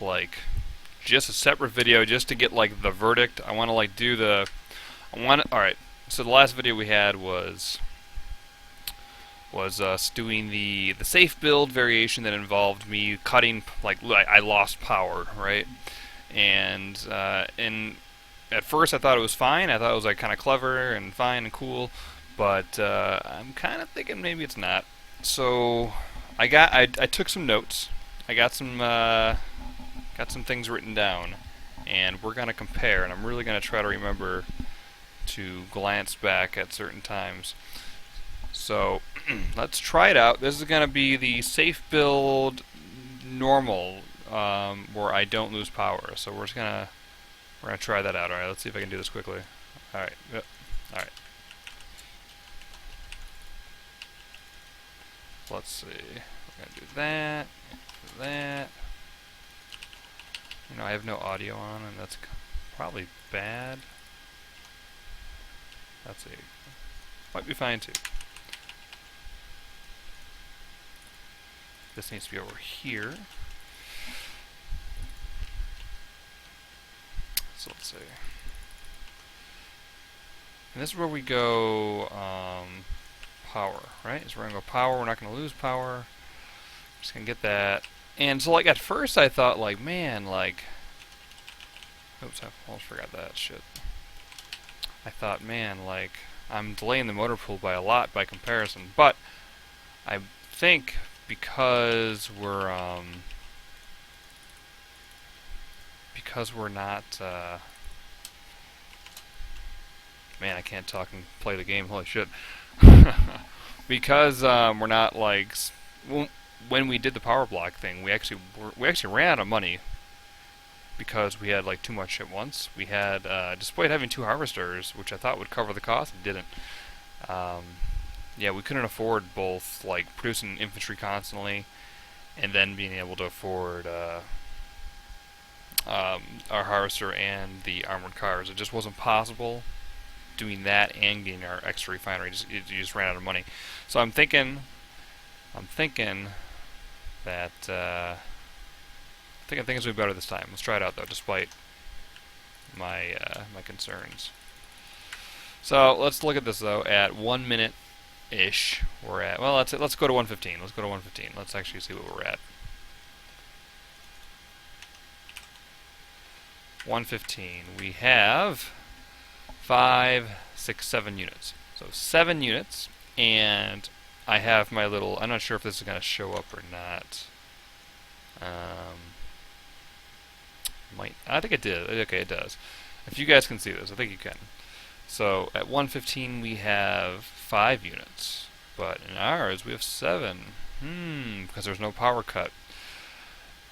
like just a separate video just to get like the verdict. I want to like do the all right. So the last video we had was us doing the safe build variation that involved me cutting, like I lost power, right? And at first I thought it was fine. I thought it was like kind of clever and fine and cool, but I'm kind of thinking maybe it's not. So I took some notes. I got some things written down, and we're gonna compare. And I'm really gonna try to remember to glance back at certain times. So let's try it out. This is going to be the safe build normal, where I don't lose power. So we're gonna try that out. All right, let's see if I can do this quickly. All right, yep. All right. Let's see. We're gonna do that. Do that. You know, I have no audio on, and that's probably bad. Let's see. Might be fine too. This needs to be over here. So let's see. And this is where we go power, right? So we're going to go power. We're not going to lose power. Just going to get that. And so like at first I thought like, man, like, oops, I almost forgot that shit. I thought, man, like, I'm delaying the motor pool by a lot by comparison. But I think because we're not man, I can't talk and play the game. Holy shit! Because we're not like when we did the power block thing, we actually ran out of money because we had like too much at once. We had despite having 2 harvesters, which I thought would cover the cost, it didn't. Yeah, we couldn't afford both, like, producing infantry constantly and then being able to afford our harvester and the armored cars. It just wasn't possible doing that and getting our extra refinery. You just ran out of money. So I'm thinking that I think things will be better this time. Let's try it out though, despite my my concerns. So let's look at this though. At 1 minute ish, we're at, well, let's go to 115. Let's go to 115. Let's actually see what we're at. 115. We have 5, 6, 7 units. So 7 units, and I have my little. I'm not sure if this is going to show up or not. I think it did. Okay, it does. If you guys can see this, I think you can. So at 115 we have 5 units, but in ours we have 7. Because there's no power cut.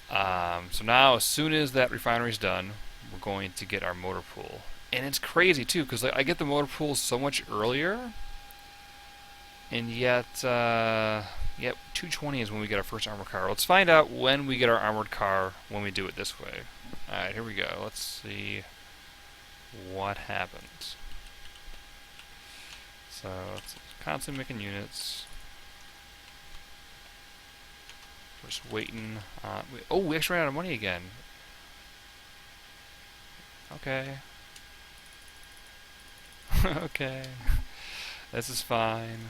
So now, as soon as that refinery's done, we're going to get our motor pool, and it's crazy too, because like, I get the motor pool so much earlier, and yet 220 is when we get our first armored car. Let's find out when we get our armored car when we do it this way. All right, here we go. Let's see what happens. So it's constantly making units. We're just waiting. We actually ran out of money again. Okay. Okay. This is fine.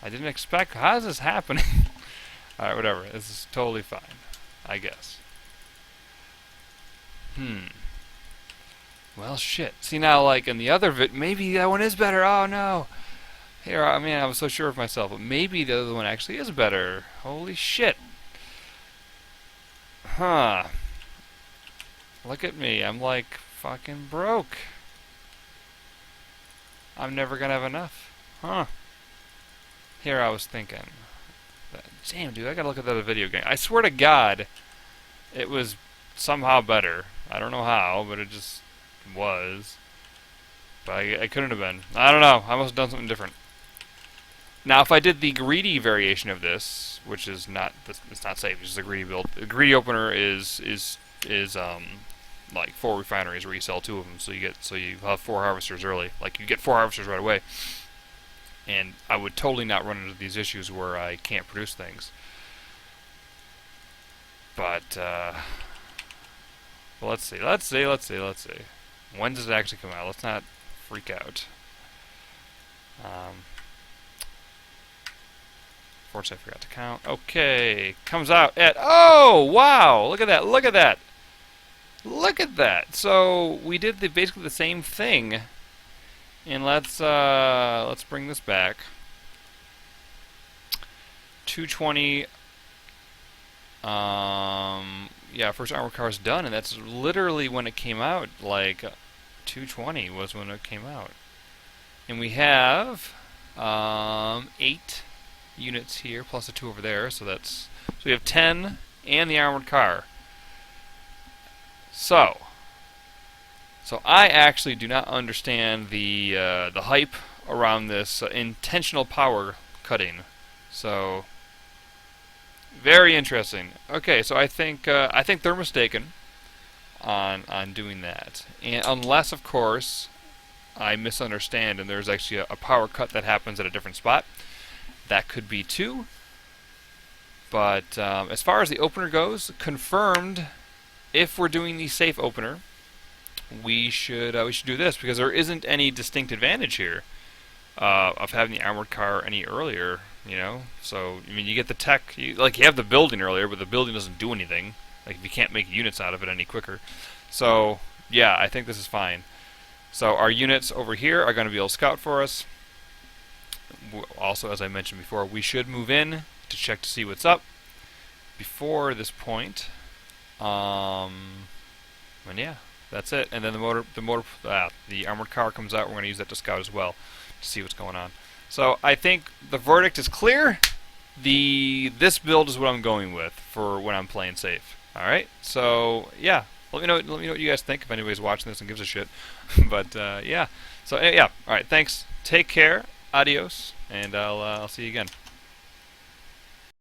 I didn't expect. How is this happening? Alright, whatever. This is totally fine, I guess. Well, shit. See, now, like, in the other maybe that one is better. Oh, no. Here, I mean, I was so sure of myself, but maybe the other one actually is better. Holy shit. Huh. Look at me. I'm, like, fucking broke. I'm never gonna have enough. Huh. Here, I was thinking. Damn, dude, I gotta look at that other video game. I swear to God, it was somehow better. I don't know how, but it just was. But I couldn't have been. I don't know. I must have done something different. Now, if I did the greedy variation of this, which is not, it's not safe. It's just a greedy build. The greedy opener is like 4 refineries where you sell 2 of them, so you have 4 harvesters early. Like you get 4 harvesters right away. And I would totally not run into these issues where I can't produce things. But Well, let's see. When does it actually come out? Let's not freak out. Um, Fortunately, I forgot to count. Okay, comes out at, oh wow! Look at that! Look at that! Look at that! So we did basically the same thing, and let's bring this back. 220. Yeah, first armored car is done, and that's literally when it came out. Like 220 was when it came out, and we have 8 units here plus the 2 over there. So we have 10 and the armored car. So I actually do not understand the hype around this intentional power cutting. So very interesting. Okay, so I think they're mistaken on doing that, and unless of course I misunderstand and there's actually a power cut that happens at a different spot, that could be too. But as far as the opener goes, confirmed. If we're doing the safe opener, we should do this because there isn't any distinct advantage here of having the armored car any earlier. You know, so I mean, you get the tech, you have the building earlier, but the building doesn't do anything. Like if you can't make units out of it any quicker. So yeah, I think this is fine. So our units over here are going to be able to scout for us. Also, as I mentioned before, we should move in to check to see what's up before this point. And yeah, that's it. And then the armored car comes out. We're going to use that to scout as well to see what's going on. So I think the verdict is clear. This build is what I'm going with for when I'm playing safe. All right. So yeah, let me know what you guys think if anybody's watching this and gives a shit. But yeah. So yeah. All right. Thanks. Take care. Adios. And I'll see you again.